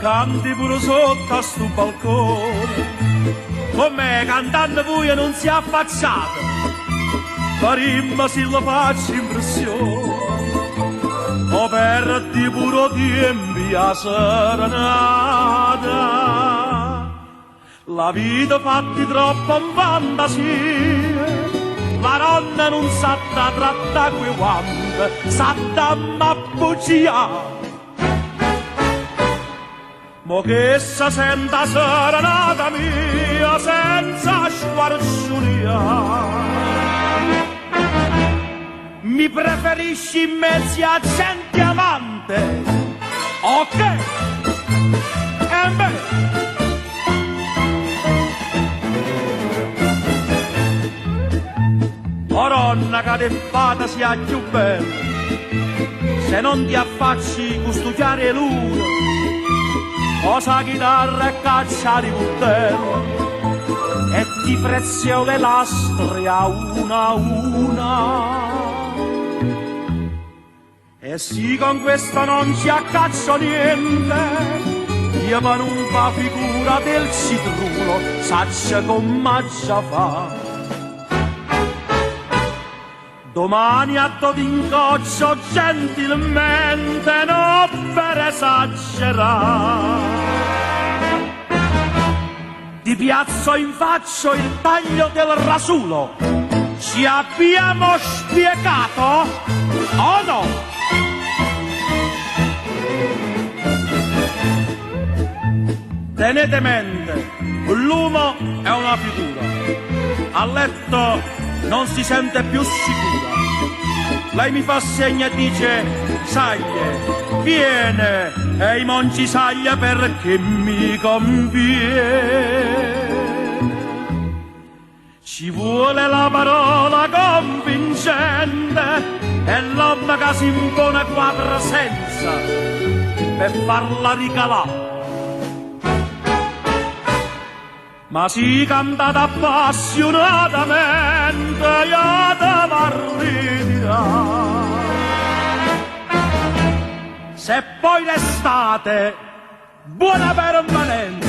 canti pure sotto a sto balcone, con me cantando voi non si è affacciato, farimma se la faccio impressione, o perdi pure tempi a serenata. La vita fatti troppo in fantasia, la donna non sa da trattare quei guanti, sa da m'appucciare. Mo che si senta serenata mia senza sguarciuria, mi preferisci in mezzo a gente amante, ok? E beh, coronna che te fata sia più bella, se non ti affacci con sto chiaro luce, cosa chitarra e caccia di coltello, e ti prezio le lastre a una. E sì, con questo non ci accaccio niente, io ma non fa figura del citrulo, saccia come già fa. Domani a to d'incoccio gentilmente, non per esagerare. Ti piazzo in faccia il taglio del rasulo. Ci abbiamo spiegato o no? Tenete mente, l'uomo è una figura. A letto non si sente più sicura. Lei mi fa segno e dice: Saglie, viene, e i monci saglia perché mi conviene. Ci vuole la parola convincente e l'uomo che si impone qua presenza per farla ricalare. Ma si cantata appassionatamente, io te partirà. Se poi l'estate, buona permanente.